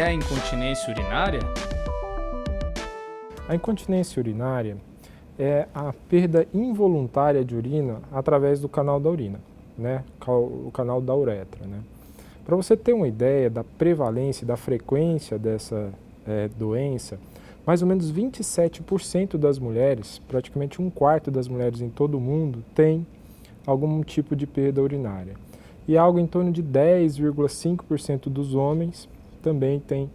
é a incontinência urinária? A incontinência urinária é a perda involuntária de urina através do canal da urina, né? O canal da uretra, né? Para você ter uma ideia da prevalência, da frequência dessa doença, mais ou menos 27% das mulheres, praticamente um quarto das mulheres em todo o mundo, tem algum tipo de perda urinária. E algo em torno de 10,5% dos homens também tem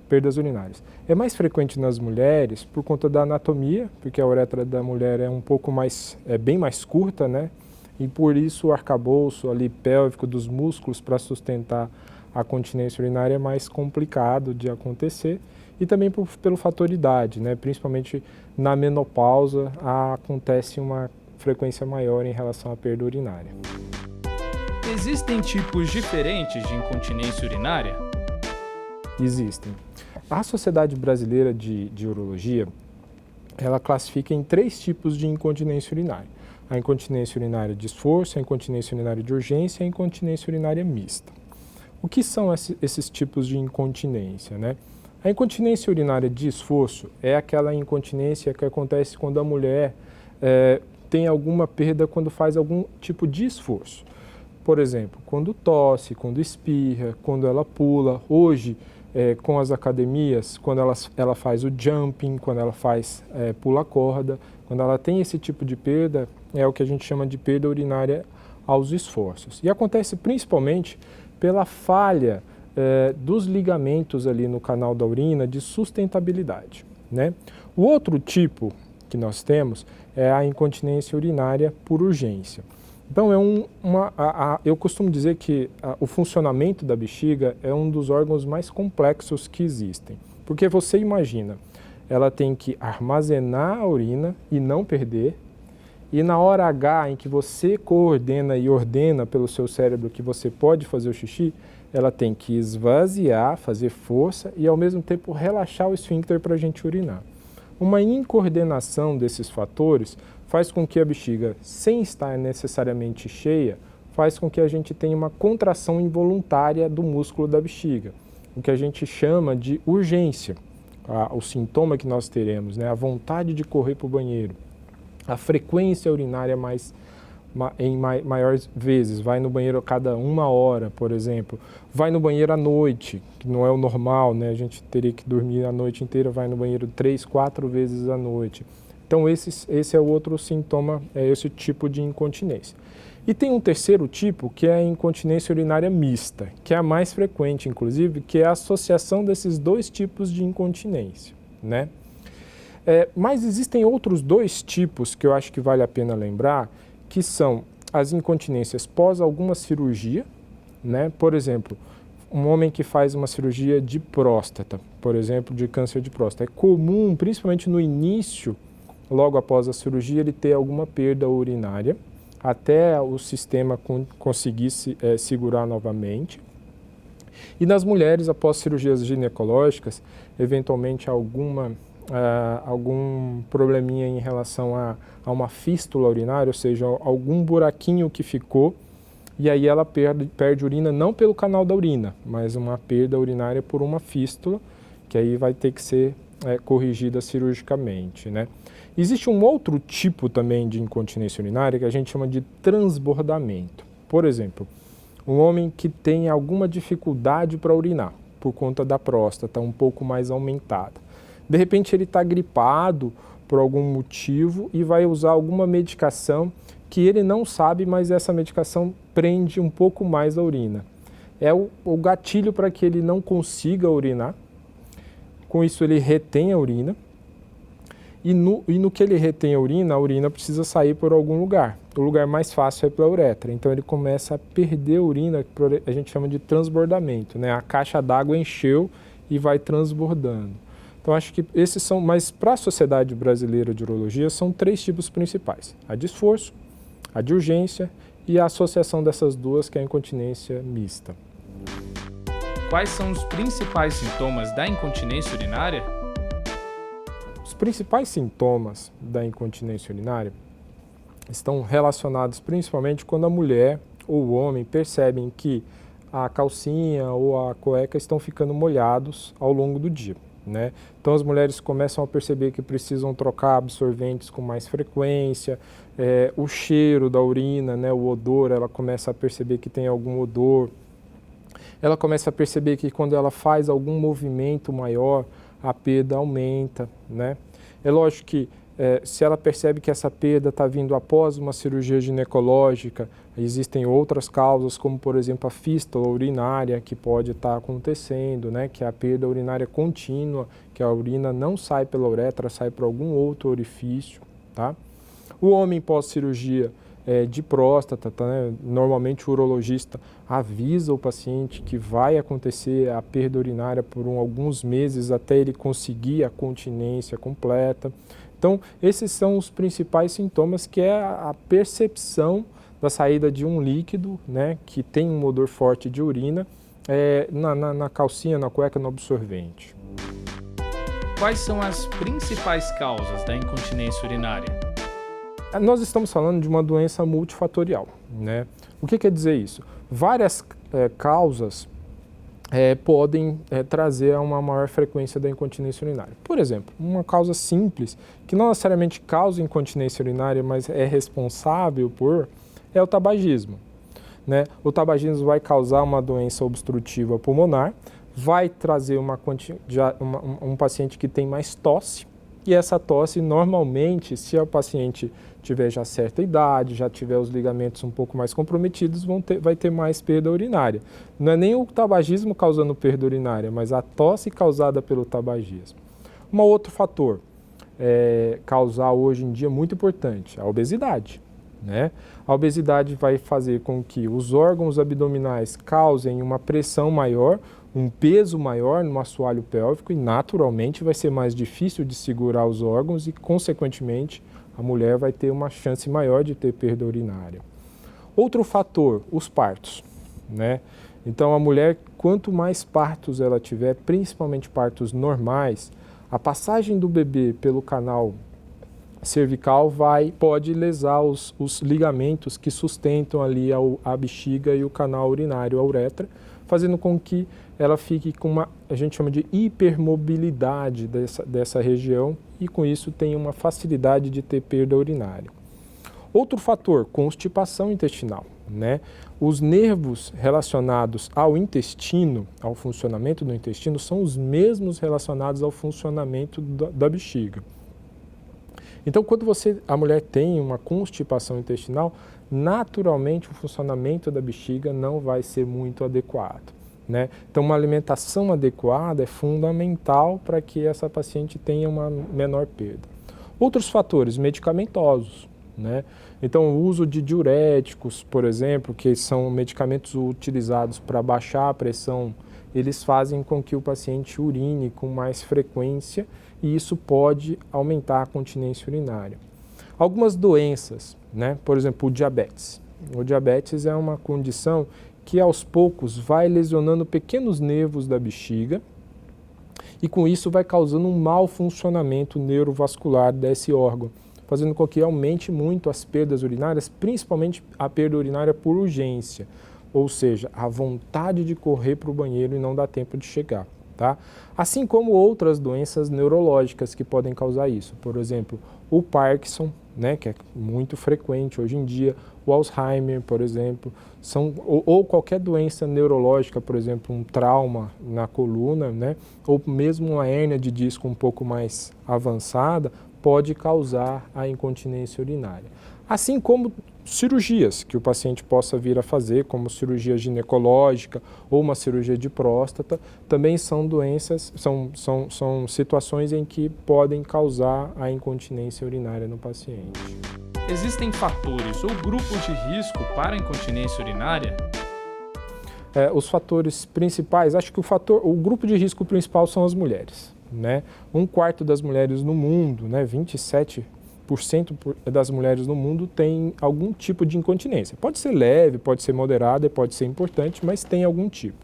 perdas urinárias. É mais frequente nas mulheres por conta da anatomia, porque a uretra da mulher é um pouco mais, bem mais curta, né? E por isso o arcabouço ali pélvico dos músculos para sustentar a continência urinária é mais complicado de acontecer. E também pelo fator idade, né? Principalmente na menopausa acontece uma frequência maior em relação à perda urinária. Existem tipos diferentes de incontinência urinária? Existem. A Sociedade Brasileira de Urologia, ela classifica em 3 tipos de incontinência urinária. A incontinência urinária de esforço, a incontinência urinária de urgência e a incontinência urinária mista. O que são esses tipos de incontinência, né? A incontinência urinária de esforço é aquela incontinência que acontece quando a mulher tem alguma perda quando faz algum tipo de esforço. Por exemplo, quando tosse, quando espirra, quando ela pula. Hoje, com as academias, quando ela faz o jumping, quando ela faz pula corda, quando ela tem esse tipo de perda, é o que a gente chama de perda urinária aos esforços. E acontece principalmente pela falha dos ligamentos ali no canal da urina de sustentabilidade, né? O outro tipo que nós temos é a incontinência urinária por urgência. Então, eu costumo dizer que o funcionamento da bexiga é um dos órgãos mais complexos que existem. Porque você imagina, ela tem que armazenar a urina e não perder, e na hora H em que você coordena e ordena pelo seu cérebro que você pode fazer o xixi, ela tem que esvaziar, fazer força e ao mesmo tempo relaxar o esfíncter para a gente urinar. Uma incoordenação desses fatores faz com que a bexiga, sem estar necessariamente cheia, faz com que a gente tenha uma contração involuntária do músculo da bexiga, o que a gente chama de urgência. O sintoma que nós teremos, né? A vontade de correr para o banheiro, a frequência urinária em maiores vezes, vai no banheiro a cada 1 hora, por exemplo, vai no banheiro à noite, que não é o normal, né? A gente teria que dormir a noite inteira, vai no banheiro 3, 4 vezes à noite. Então esse é o outro sintoma, é esse tipo de incontinência. E tem um terceiro tipo, que é a incontinência urinária mista, que é a mais frequente, inclusive, que é a associação desses 2 tipos de incontinência, né? Mas existem outros 2 tipos que eu acho que vale a pena lembrar, que são as incontinências pós alguma cirurgia, né? Por exemplo, um homem que faz uma cirurgia de próstata, por exemplo, de câncer de próstata. É comum, principalmente no início, logo após a cirurgia, ele ter alguma perda urinária, até o sistema conseguir segurar novamente. E nas mulheres, após cirurgias ginecológicas, eventualmente algum probleminha em relação a uma fístula urinária, ou seja, algum buraquinho que ficou, e aí ela perde urina não pelo canal da urina, mas uma perda urinária por uma fístula, que aí vai ter que ser corrigida cirurgicamente, né? Existe um outro tipo também de incontinência urinária que a gente chama de transbordamento. Por exemplo, um homem que tem alguma dificuldade para urinar, por conta da próstata um pouco mais aumentada. De repente ele está gripado por algum motivo e vai usar alguma medicação que ele não sabe, mas essa medicação prende um pouco mais a urina. É o gatilho para que ele não consiga urinar, com isso ele retém a urina, e no que ele retém a urina precisa sair por algum lugar. O lugar mais fácil é pela uretra, então ele começa a perder a urina, que a gente chama de transbordamento, né? A caixa d'água encheu e vai transbordando. Então acho que esses são, mas para a Sociedade Brasileira de Urologia são 3 tipos principais: a de esforço, a de urgência e a associação dessas 2, que é a incontinência mista. Quais são os principais sintomas da incontinência urinária? Os principais sintomas da incontinência urinária estão relacionados principalmente quando a mulher ou o homem percebem que a calcinha ou a cueca estão ficando molhados ao longo do dia, né? Então as mulheres começam a perceber que precisam trocar absorventes com mais frequência, o cheiro da urina, né, o odor, ela começa a perceber que tem algum odor, ela começa a perceber que quando ela faz algum movimento maior, a perda aumenta, né? É lógico que se ela percebe que essa perda está vindo após uma cirurgia ginecológica, existem outras causas, como por exemplo a fístula urinária, que pode estar acontecendo, né? Que é a perda urinária contínua, que a urina não sai pela uretra, sai para algum outro orifício, tá? O homem pós-cirurgia de próstata, tá, né? Normalmente o urologista avisa o paciente que vai acontecer a perda urinária por alguns meses até ele conseguir a continência completa. Então, esses são os principais sintomas, que é a percepção da saída de um líquido, né, que tem um odor forte de urina, na calcinha, na cueca, no absorvente. Quais são as principais causas da incontinência urinária? Nós estamos falando de uma doença multifatorial, né? O que quer dizer isso? Várias causas podem trazer a uma maior frequência da incontinência urinária. Por exemplo, uma causa simples, que não necessariamente causa incontinência urinária, mas é responsável por, é o tabagismo, né? O tabagismo vai causar uma doença obstrutiva pulmonar, vai trazer um paciente que tem mais tosse, e essa tosse, normalmente, se o paciente tiver já certa idade, já tiver os ligamentos um pouco mais comprometidos, vai ter mais perda urinária. Não é nem o tabagismo causando perda urinária, mas a tosse causada pelo tabagismo. Um outro fator causar hoje em dia muito importante, a obesidade, né? A obesidade vai fazer com que os órgãos abdominais causem uma pressão maior, um peso maior no assoalho pélvico, e naturalmente vai ser mais difícil de segurar os órgãos e, consequentemente, a mulher vai ter uma chance maior de ter perda urinária. Outro fator, os partos, né? Então a mulher, quanto mais partos ela tiver, principalmente partos normais, a passagem do bebê pelo canal cervical pode lesar os ligamentos que sustentam ali a bexiga e o canal urinário, a uretra, fazendo com que ela fique com a gente chama de hipermobilidade dessa região, e com isso tem uma facilidade de ter perda urinária. Outro fator, constipação intestinal, né? Os nervos relacionados ao intestino, ao funcionamento do intestino, são os mesmos relacionados ao funcionamento da bexiga. Então, quando a mulher tem uma constipação intestinal, naturalmente o funcionamento da bexiga não vai ser muito adequado, né? Então, uma alimentação adequada é fundamental para que essa paciente tenha uma menor perda. Outros fatores, medicamentosos, né? Então, o uso de diuréticos, por exemplo, que são medicamentos utilizados para baixar a pressão, eles fazem com que o paciente urine com mais frequência, e isso pode aumentar a continência urinária. Algumas doenças, né? Por exemplo, o diabetes. O diabetes é uma condição que aos poucos vai lesionando pequenos nervos da bexiga, e com isso vai causando um mau funcionamento neurovascular desse órgão, fazendo com que aumente muito as perdas urinárias, principalmente a perda urinária por urgência, ou seja, a vontade de correr para o banheiro e não dá tempo de chegar, tá? Assim como outras doenças neurológicas que podem causar isso, por exemplo, o Parkinson, né, que é muito frequente hoje em dia, o Alzheimer, por exemplo, ou qualquer doença neurológica, por exemplo, um trauma na coluna, né, ou mesmo uma hérnia de disco um pouco mais avançada, pode causar a incontinência urinária. Assim como cirurgias que o paciente possa vir a fazer, como cirurgia ginecológica ou uma cirurgia de próstata, também são doenças, são situações em que podem causar a incontinência urinária no paciente. Existem fatores ou grupos de risco para a incontinência urinária? Os fatores principais, acho que o grupo de risco principal são as mulheres, né? 1/4 das mulheres no mundo, né, 27% das mulheres no mundo tem algum tipo de incontinência. Pode ser leve, pode ser moderada, pode ser importante, mas tem algum tipo.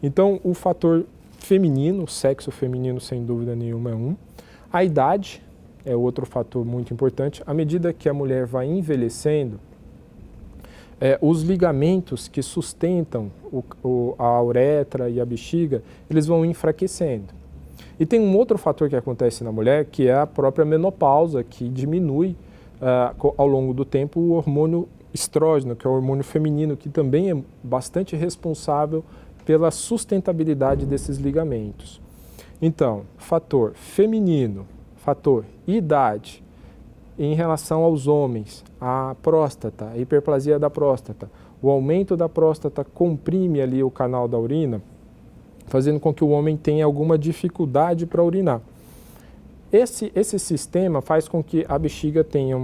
Então, o fator feminino, o sexo feminino, sem dúvida nenhuma, é um. A idade é outro fator muito importante. À medida que a mulher vai envelhecendo, os ligamentos que sustentam a uretra e a bexiga, eles vão enfraquecendo. E tem um outro fator que acontece na mulher, que é a própria menopausa, que diminui ao longo do tempo o hormônio estrógeno, que é o hormônio feminino, que também é bastante responsável pela sustentabilidade desses ligamentos. Então, fator feminino, fator idade, em relação aos homens, a próstata, a hiperplasia da próstata, o aumento da próstata comprime ali o canal da urina, fazendo com que o homem tenha alguma dificuldade para urinar. Esse sistema faz com que a bexiga tenha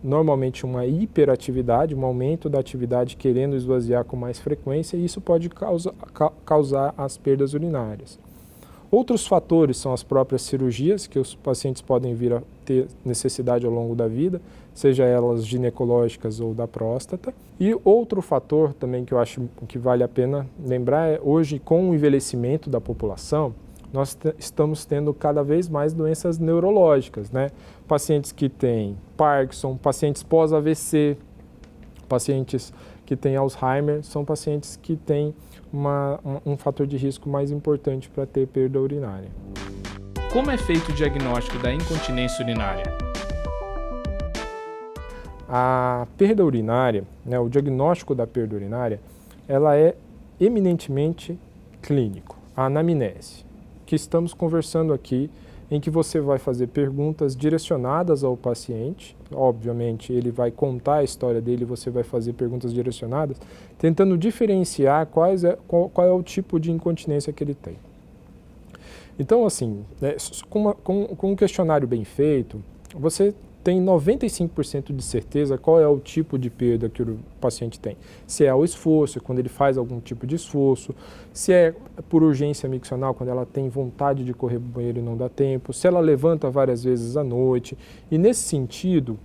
normalmente uma hiperatividade, um aumento da atividade querendo esvaziar com mais frequência, e isso pode causar as perdas urinárias. Outros fatores são as próprias cirurgias, que os pacientes podem vir a ter necessidade ao longo da vida, seja elas ginecológicas ou da próstata. E outro fator também que eu acho que vale a pena lembrar é, hoje, com o envelhecimento da população, nós estamos tendo cada vez mais doenças neurológicas, né? Pacientes que têm Parkinson, pacientes pós-AVC, pacientes que têm Alzheimer, são pacientes que têm um fator de risco mais importante para ter perda urinária. Como é feito o diagnóstico da incontinência urinária? A perda urinária, né, o diagnóstico da perda urinária, ela é eminentemente clínico, a anamnese, que estamos conversando aqui, em que você vai fazer perguntas direcionadas ao paciente. Obviamente, ele vai contar a história dele, você vai fazer perguntas direcionadas, tentando diferenciar qual é o tipo de incontinência que ele tem. Então, assim, com um questionário bem feito, você tem 95% de certeza qual é o tipo de perda que o paciente tem. Se é o esforço, quando ele faz algum tipo de esforço, se é por urgência miccional, quando ela tem vontade de correr para o banheiro e não dá tempo, se ela levanta várias vezes à noite. E nesse sentido,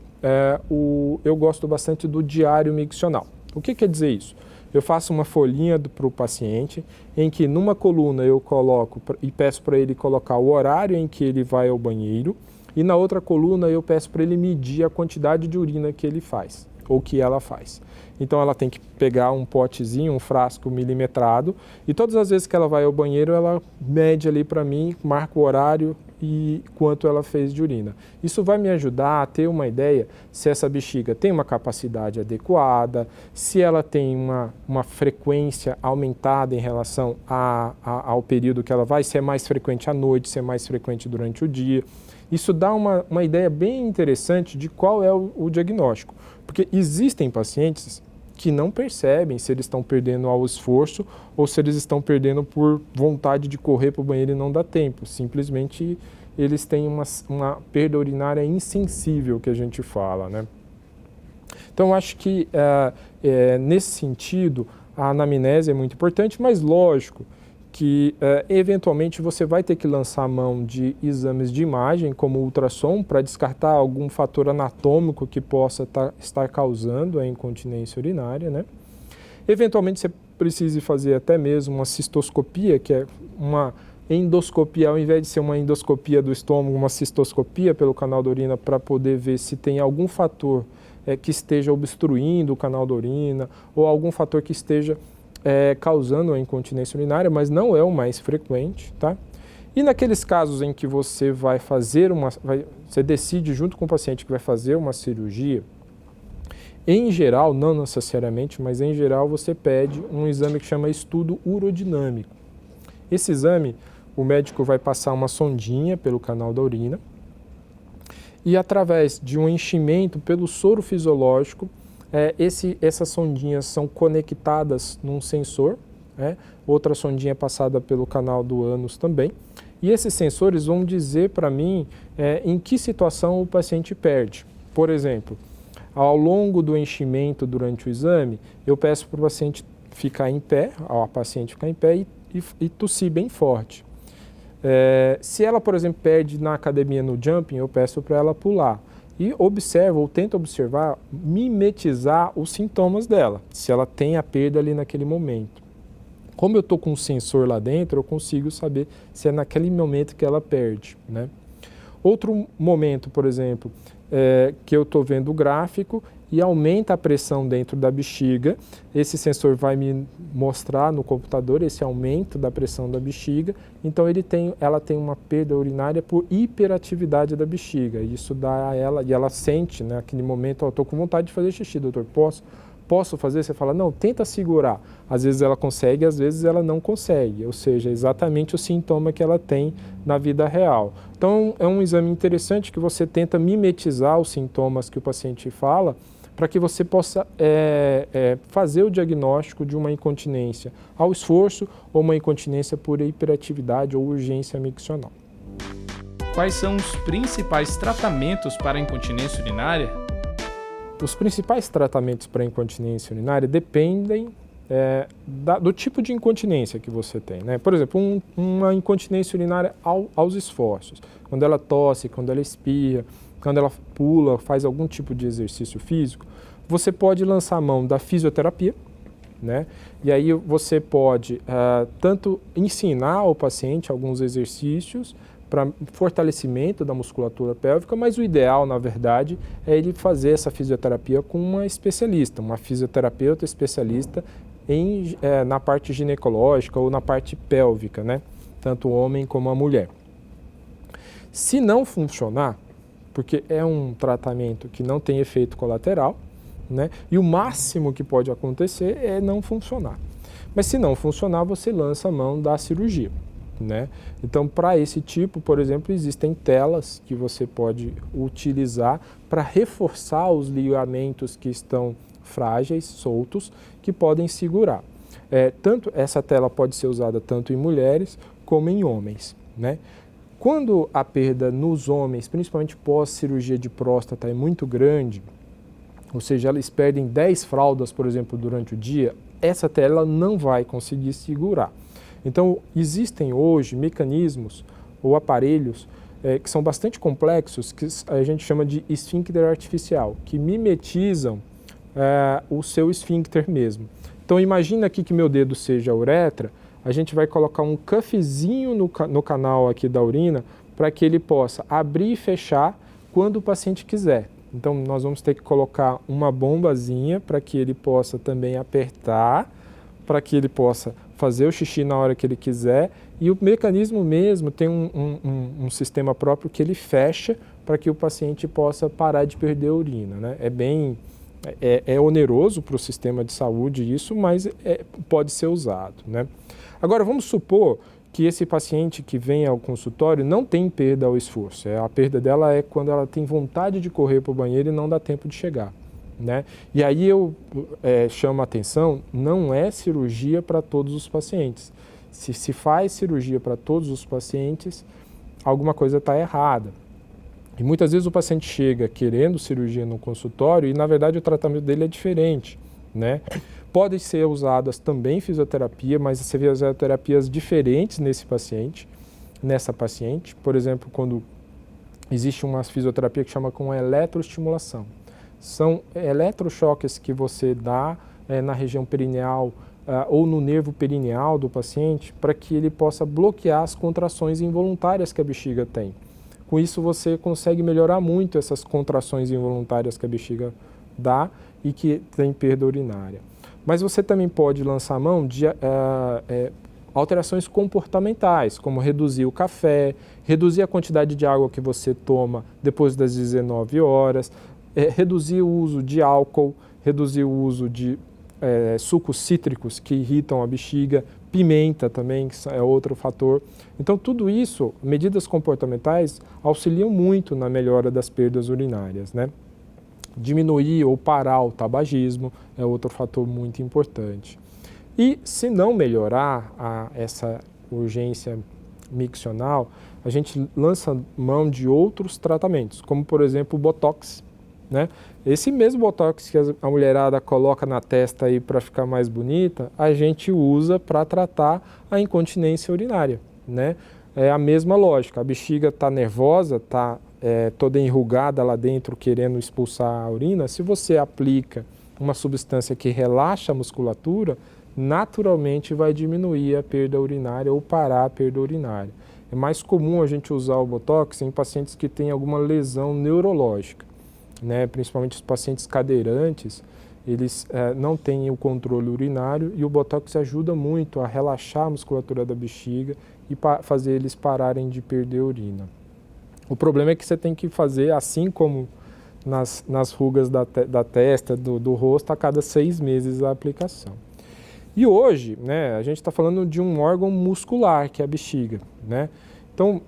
eu gosto bastante do diário miccional. O que quer dizer isso? Eu faço uma folhinha para o paciente, em que numa coluna eu coloco e peço para ele colocar o horário em que ele vai ao banheiro, e na outra coluna eu peço para ele medir a quantidade de urina que ele faz, ou que ela faz. Então ela tem que pegar um potezinho, um frasco milimetrado, e todas as vezes que ela vai ao banheiro, ela mede ali para mim, marca o horário e quanto ela fez de urina. Isso vai me ajudar a ter uma ideia se essa bexiga tem uma capacidade adequada, se ela tem uma frequência aumentada em relação ao período que ela vai, se é mais frequente à noite, se é mais frequente durante o dia. Isso dá uma ideia bem interessante de qual é o diagnóstico, porque existem pacientes que não percebem se eles estão perdendo ao esforço ou se eles estão perdendo por vontade de correr para o banheiro e não dá tempo. Simplesmente eles têm uma perda urinária insensível, que a gente fala, né? Então, acho que nesse sentido a anamnese é muito importante, mas lógico que eventualmente você vai ter que lançar mão de exames de imagem, como o ultrassom, para descartar algum fator anatômico que possa estar causando a incontinência urinária, né? Eventualmente você precise fazer até mesmo uma cistoscopia, que é uma endoscopia, ao invés de ser uma endoscopia do estômago, uma cistoscopia pelo canal da urina, para poder ver se tem algum fator que esteja obstruindo o canal da urina, ou algum fator que esteja causando a incontinência urinária, mas não é o mais frequente, tá? E naqueles casos em que você vai fazer você decide junto com o paciente que vai fazer uma cirurgia, em geral, não necessariamente, mas em geral você pede um exame que chama estudo urodinâmico. Esse exame, o médico vai passar uma sondinha pelo canal da urina e através de um enchimento pelo soro fisiológico, essas sondinhas são conectadas num sensor, outra sondinha é passada pelo canal do ânus também, e esses sensores vão dizer para mim em que situação o paciente perde. Por exemplo, ao longo do enchimento durante o exame, eu peço para o paciente ficar em pé, a paciente ficar em pé e tossir bem forte. Se ela, por exemplo, perde na academia no jumping, eu peço para ela pular. E observa ou tenta observar, mimetizar os sintomas dela, se ela tem a perda ali naquele momento. Como eu estou com um sensor lá dentro, eu consigo saber se é naquele momento que ela perde, né? Outro momento, por exemplo, que eu estou vendo o gráfico e aumenta a pressão dentro da bexiga. Esse sensor vai me mostrar no computador esse aumento da pressão da bexiga. Então ela tem uma perda urinária por hiperatividade da bexiga. Isso dá a ela, e ela sente, né, naquele momento, eu estou com vontade de fazer xixi, doutor, posso fazer? Você fala, não, tenta segurar. Às vezes ela consegue, às vezes ela não consegue. Ou seja, exatamente o sintoma que ela tem na vida real. Então, é um exame interessante que você tenta mimetizar os sintomas que o paciente fala para que você possa fazer o diagnóstico de uma incontinência ao esforço ou uma incontinência por hiperatividade ou urgência miccional. Quais são os principais tratamentos para a incontinência urinária? Os principais tratamentos para a incontinência urinária dependem do tipo de incontinência que você tem, né? Por exemplo, uma incontinência urinária aos esforços, quando ela tosse, quando ela espirra, quando ela pula, faz algum tipo de exercício físico, você pode lançar a mão da fisioterapia, né? E aí você pode tanto ensinar ao paciente alguns exercícios para fortalecimento da musculatura pélvica, mas o ideal, na verdade, é ele fazer essa fisioterapia com uma especialista, uma fisioterapeuta especialista na parte ginecológica ou na parte pélvica, né? Tanto o homem como a mulher. Se não funcionar, porque é um tratamento que não tem efeito colateral, né? E o máximo que pode acontecer é não funcionar. Mas se não funcionar, você lança a mão da cirurgia, né? Então, para esse tipo, por exemplo, existem telas que você pode utilizar para reforçar os ligamentos que estão frágeis, soltos, que podem segurar. Essa tela pode ser usada tanto em mulheres como em homens, né? Quando a perda nos homens, principalmente pós-cirurgia de próstata, é muito grande, ou seja, eles perdem 10 fraldas, por exemplo, durante o dia, essa tela não vai conseguir segurar. Então, existem hoje mecanismos ou aparelhos que são bastante complexos, que a gente chama de esfíncter artificial, que mimetizam o seu esfíncter mesmo. Então, imagina aqui que meu dedo seja a uretra, a gente vai colocar um cuffzinho no canal aqui da urina para que ele possa abrir e fechar quando o paciente quiser. Então, nós vamos ter que colocar uma bombazinha para que ele possa também apertar, para que ele possa fazer o xixi na hora que ele quiser, e o mecanismo mesmo tem um sistema próprio que ele fecha para que o paciente possa parar de perder a urina, né? É oneroso para o sistema de saúde isso, mas pode ser usado, né? Agora, vamos supor que esse paciente que vem ao consultório não tem perda ao esforço. A perda dela é quando ela tem vontade de correr para o banheiro e não dá tempo de chegar, né? E aí eu chamo a atenção, não é cirurgia para todos os pacientes. Se faz cirurgia para todos os pacientes, alguma coisa está errada. E muitas vezes o paciente chega querendo cirurgia no consultório e, na verdade, o tratamento dele é diferente, né? Podem ser usadas também fisioterapia, mas fisioterapias diferentes nessa paciente. Por exemplo, quando existe uma fisioterapia que chama com eletroestimulação. São eletrochoques que você dá na região perineal ou no nervo perineal do paciente para que ele possa bloquear as contrações involuntárias que a bexiga tem. Com isso, você consegue melhorar muito essas contrações involuntárias que a bexiga dá e que tem perda urinária. Mas você também pode lançar a mão de alterações comportamentais, como reduzir o café, reduzir a quantidade de água que você toma depois das 19 horas, reduzir o uso de álcool, reduzir o uso de sucos cítricos que irritam a bexiga, pimenta também, que é outro fator. Então, tudo isso, medidas comportamentais, auxiliam muito na melhora das perdas urinárias, né? Diminuir ou parar o tabagismo é outro fator muito importante. E se não melhorar essa urgência miccional, a gente lança mão de outros tratamentos, como por exemplo o Botox, né? Esse mesmo Botox que a mulherada coloca na testa aí para ficar mais bonita, a gente usa para tratar a incontinência urinária, né? É a mesma lógica, a bexiga está nervosa, está toda enrugada lá dentro querendo expulsar a urina. Se você aplica uma substância que relaxa a musculatura, naturalmente vai diminuir a perda urinária ou parar a perda urinária. É mais comum a gente usar o Botox em pacientes que têm alguma lesão neurológica. né, principalmente os pacientes cadeirantes, eles não têm o controle urinário e o Botox ajuda muito a relaxar a musculatura da bexiga e fazer eles pararem de perder urina. O problema é que você tem que fazer, assim como nas rugas da testa, do rosto, a cada 6 meses a aplicação. E hoje, né, a gente está falando de um órgão muscular, que é a bexiga, né? Então,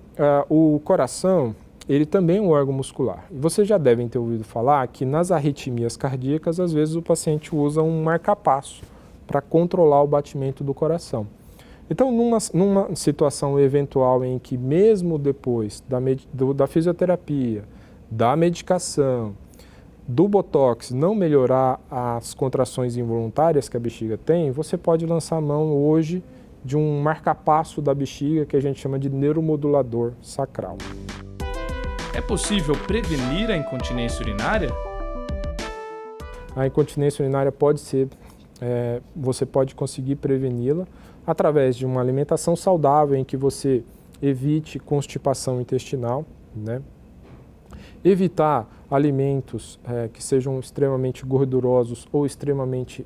o coração, ele também é um órgão muscular. E vocês já devem ter ouvido falar que nas arritmias cardíacas, às vezes o paciente usa um marca-passo para controlar o batimento do coração. Então, numa situação eventual em que mesmo depois da fisioterapia, da medicação, do Botox não melhorar as contrações involuntárias que a bexiga tem, você pode lançar a mão hoje de um marca-passo da bexiga que a gente chama de neuromodulador sacral. É possível prevenir a incontinência urinária? A incontinência urinária pode ser, você pode conseguir preveni-la através de uma alimentação saudável em que você evite constipação intestinal, né? Evitar alimentos que sejam extremamente gordurosos ou extremamente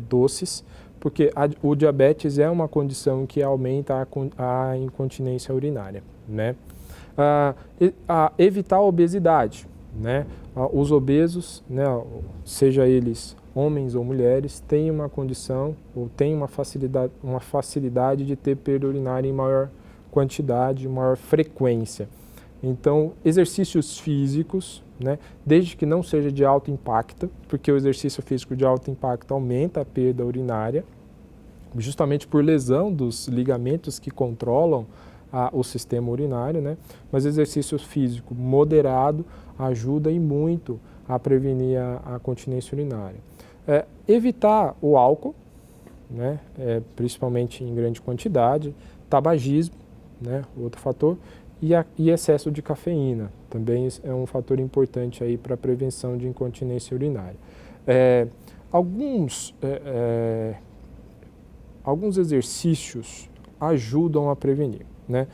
doces, porque o diabetes é uma condição que aumenta a incontinência urinária, né? Evitar a obesidade, né? Os obesos, né, seja eles homens ou mulheres, têm uma condição ou têm uma facilidade de ter perda urinária em maior quantidade, maior frequência. Então, exercícios físicos, né, desde que não seja de alto impacto, porque o exercício físico de alto impacto aumenta a perda urinária, justamente por lesão dos ligamentos que controlam o sistema urinário, né? Mas exercício físico moderado ajuda e muito a prevenir a continência urinária. Evitar o álcool, né? Principalmente em grande quantidade, tabagismo, né? Outro fator, e excesso de cafeína, também é um fator importante aí para a prevenção de incontinência urinária. Alguns exercícios ajudam a prevenir, né?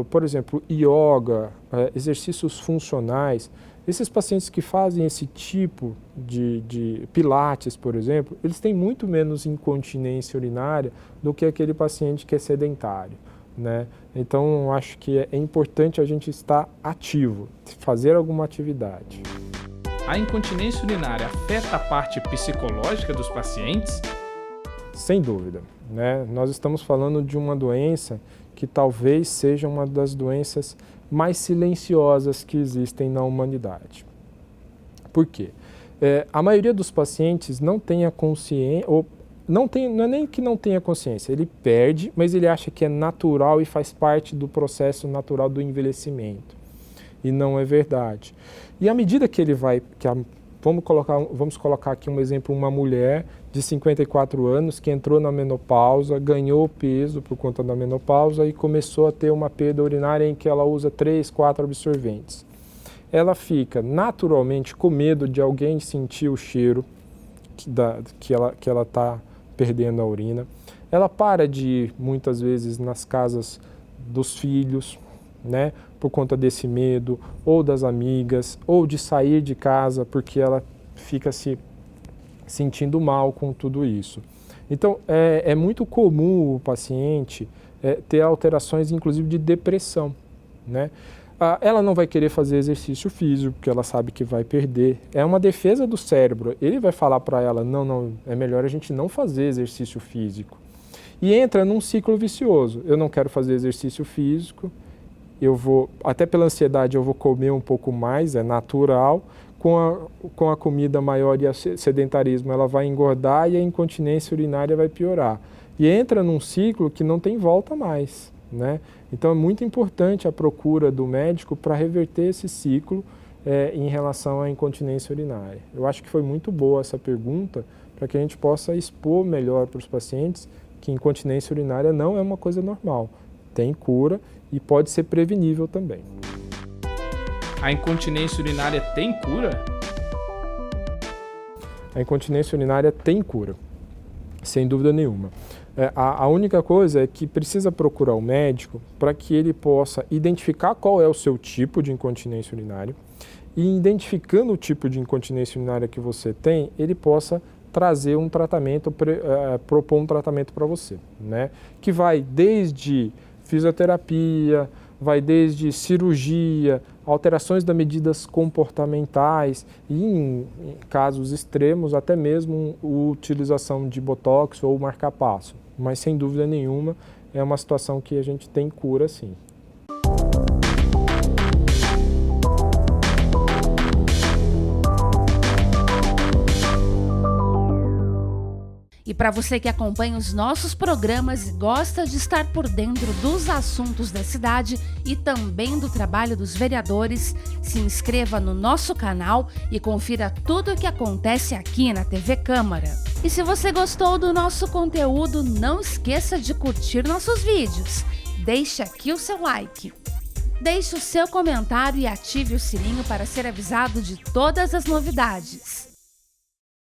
Por exemplo, yoga, exercícios funcionais, esses pacientes que fazem esse tipo de pilates, por exemplo, eles têm muito menos incontinência urinária do que aquele paciente que é sedentário, né? Então, acho que é importante a gente estar ativo, fazer alguma atividade. A incontinência urinária afeta a parte psicológica dos pacientes? Sem dúvida, né? Nós estamos falando de uma doença que talvez seja uma das doenças mais silenciosas que existem na humanidade. Por quê? A maioria dos pacientes não tem a consciência, ou não é nem que não tenha consciência, ele perde, mas ele acha que é natural e faz parte do processo natural do envelhecimento. E não é verdade. E à medida que ele vai, vamos colocar aqui um exemplo, uma mulher de 54 anos que entrou na menopausa, ganhou peso por conta da menopausa e começou a ter uma perda urinária em que ela usa 3, 4 absorventes. Ela fica naturalmente com medo de alguém sentir o cheiro que ela está perdendo a urina. Ela para de ir muitas vezes nas casas dos filhos, né, por conta desse medo, ou das amigas, ou de sair de casa porque ela fica se sentindo mal com tudo isso. Então, é muito comum o paciente ter alterações, inclusive, de depressão, né? Ela não vai querer fazer exercício físico, porque ela sabe que vai perder. É uma defesa do cérebro. Ele vai falar para ela, não, é melhor a gente não fazer exercício físico. E entra num ciclo vicioso. Eu não quero fazer exercício físico, até pela ansiedade, eu vou comer um pouco mais, é natural. Com a comida maior e o sedentarismo, ela vai engordar e a incontinência urinária vai piorar. E entra num ciclo que não tem volta mais, né? Então é muito importante a procura do médico para reverter esse ciclo em relação à incontinência urinária. Eu acho que foi muito boa essa pergunta para que a gente possa expor melhor para os pacientes que incontinência urinária não é uma coisa normal. Tem cura e pode ser prevenível também. A incontinência urinária tem cura? A incontinência urinária tem cura, sem dúvida nenhuma. A única coisa é que precisa procurar o médico para que ele possa identificar qual é o seu tipo de incontinência urinária e, identificando o tipo de incontinência urinária que você tem, ele possa trazer um tratamento, propor um tratamento para você, né? Que vai desde fisioterapia, vai desde cirurgia, alterações das medidas comportamentais e, em casos extremos, até mesmo a utilização de botox ou marca-passo. Mas, sem dúvida nenhuma, é uma situação que a gente tem cura, sim. E para você que acompanha os nossos programas e gosta de estar por dentro dos assuntos da cidade e também do trabalho dos vereadores, se inscreva no nosso canal e confira tudo o que acontece aqui na TV Câmara. E se você gostou do nosso conteúdo, não esqueça de curtir nossos vídeos. Deixe aqui o seu like. Deixe o seu comentário e ative o sininho para ser avisado de todas as novidades.